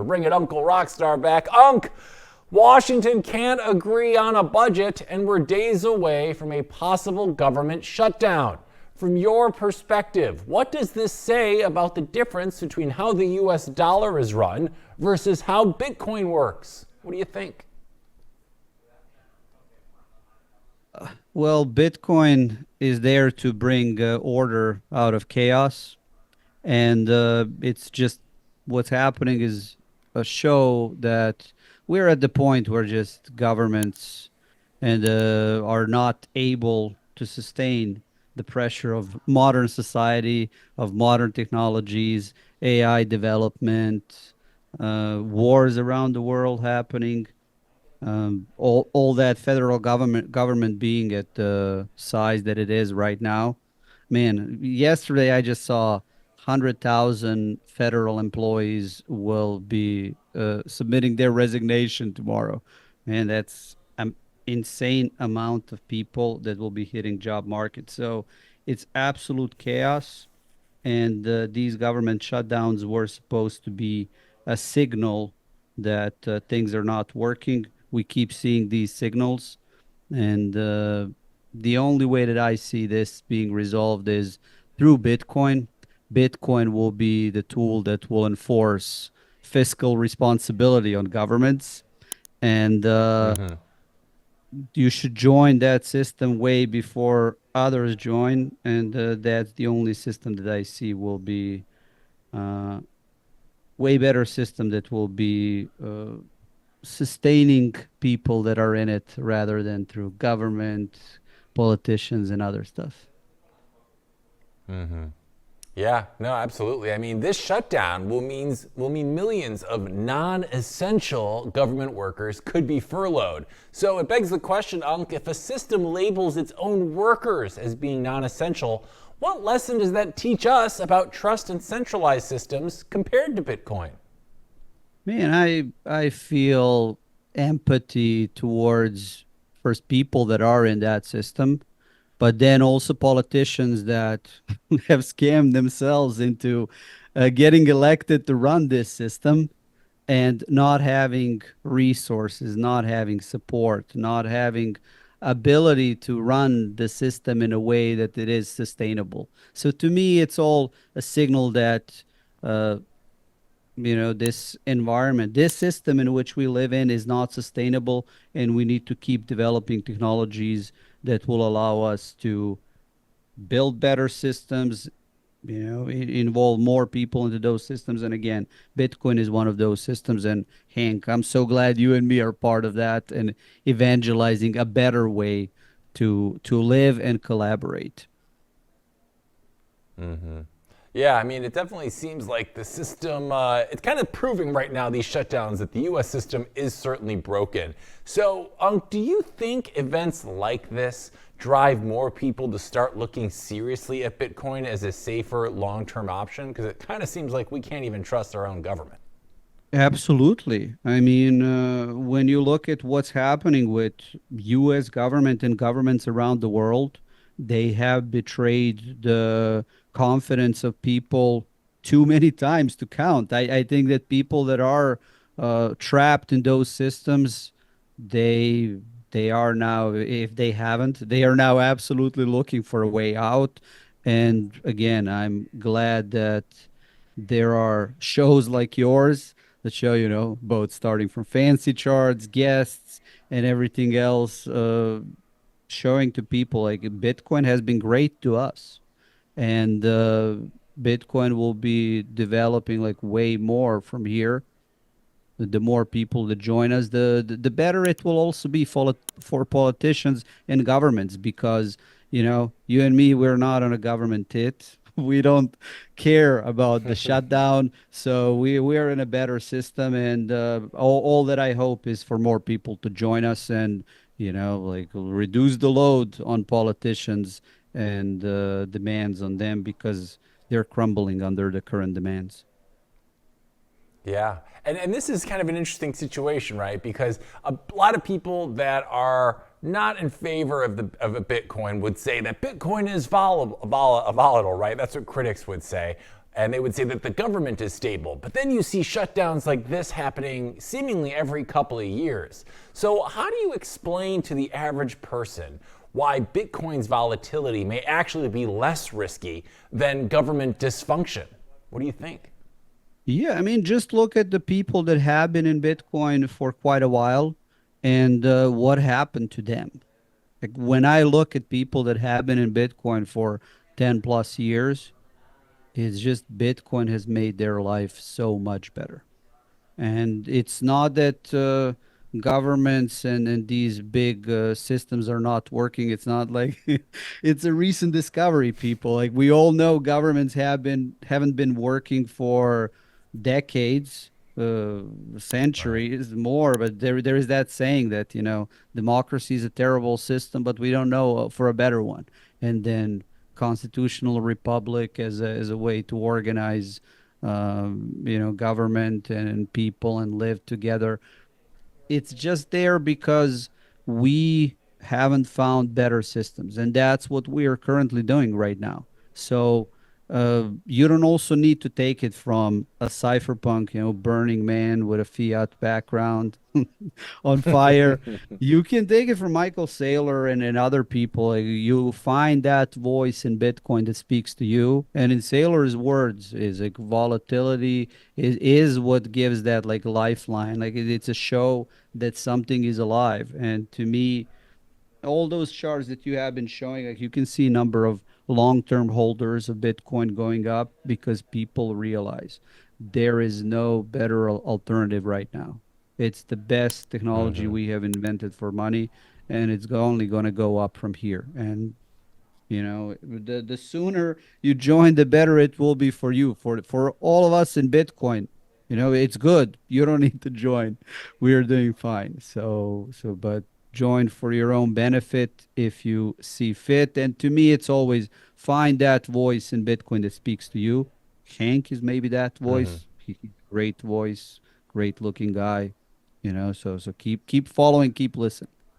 bringing Uncle Rockstar back. Unc, Washington can't agree on a budget, and we're days away from a possible government shutdown. From your perspective, what does this say about the difference between how the US dollar is run versus how Bitcoin works? What do you think? Well, Bitcoin is there to bring order out of chaos. And it's just what's happening is a show that we're at the point where just governments and are not able to sustain the pressure of modern society, of modern technologies, AI development, wars around the world happening. All that federal government being at the size that it is right now. Man, yesterday I just saw 100,000 federal employees will be submitting their resignation tomorrow. Man, that's an insane amount of people that will be hitting job market. So it's absolute chaos. And these government shutdowns were supposed to be a signal that things are not working. We keep seeing these signals. And the only way that I see this being resolved is through Bitcoin. Bitcoin will be the tool that will enforce fiscal responsibility on governments. And you should join that system way before others join. And that's the only system that I see will be way better system that will be sustaining people that are in it rather than through government, politicians, and other stuff. Yeah, no, absolutely. I mean, this shutdown will mean millions of non-essential government workers could be furloughed. So it begs the question, Unc, if a system labels its own workers as being non-essential, what lesson does that teach us about trust in centralized systems compared to Bitcoin? Man, I feel empathy towards first people that are in that system, but then also politicians that have scammed themselves into getting elected to run this system and not having resources, not having support, not having ability to run the system in a way that it is sustainable. So to me, it's all a signal that this environment, this system in which we live in is not sustainable, and we need to keep developing technologies that will allow us to build better systems, involve more people into those systems. And again, Bitcoin is one of those systems. And Hank, I'm so glad you and me are part of that and evangelizing a better way to live and collaborate. Yeah, I mean, it definitely seems like the system, it's kind of proving right now, these shutdowns, that the US system is certainly broken. So, do you think events like this drive more people to start looking seriously at Bitcoin as a safer long-term option? Because it kind of seems like we can't even trust our own government. Absolutely. I mean, when you look at what's happening with U.S. government and governments around the world, they have betrayed the confidence of people too many times to count. I think that people that are trapped in those systems, they are now, if they haven't, they are now absolutely looking for a way out. And again, I'm glad that there are shows like yours that show, both starting from fancy charts, guests, and everything else, showing to people like Bitcoin has been great to us. And Bitcoin will be developing like way more from here. The more people that join us, the better it will also be for politicians and governments, because you and me, we're not on a government tit. We don't care about the shutdown, so we're in a better system. And all that I hope is for more people to join us and like reduce the load on politicians and demands on them, because they're crumbling under the current demands. Yeah, and this is kind of an interesting situation, right? Because a lot of people that are not in favor of a Bitcoin would say that Bitcoin is volatile, right? That's what critics would say. and they would say that the government is stable. But then you see shutdowns like this happening seemingly every couple of years. So, how do you explain to the average person why Bitcoin's volatility may actually be less risky than government dysfunction? What do you think? Yeah, I mean, just look at the people that have been in Bitcoin for quite a while and what happened to them. Like when I look at people that have been in Bitcoin for 10 plus years, it's just Bitcoin has made their life so much better. And it's not that governments and these big systems are not working. It's not like it's a recent discovery, people. Like we all know governments haven't been working for decades, Right. centuries more, but there is that saying that, democracy is a terrible system, but we don't know for a better one. And then constitutional republic as a way to organize government and people and live together. It's just there because we haven't found better systems, and that's what we are currently doing right now. So you don't also need to take it from a cypherpunk, Burning Man with a Fiat background on fire. You can take it from Michael Saylor and other people. Like, you find that voice in Bitcoin that speaks to you. And in Saylor's words, is like volatility is what gives that like lifeline. Like it's a show that something is alive. And to me, all those charts that you have been showing, like you can see number of long-term holders of Bitcoin going up because people realize there is no better alternative right now. It's the best technology Hmm. we have invented for money, and it's only going to go up from here. And the sooner you join, the better it will be for you, for all of us in Bitcoin. It's good. You don't need to join. We are doing fine. But join for your own benefit if you see fit. And to me, it's always find that voice in Bitcoin that speaks to you. Hank is maybe that Hmm. voice. He's a great voice, great looking guy. So keep following, keep listening.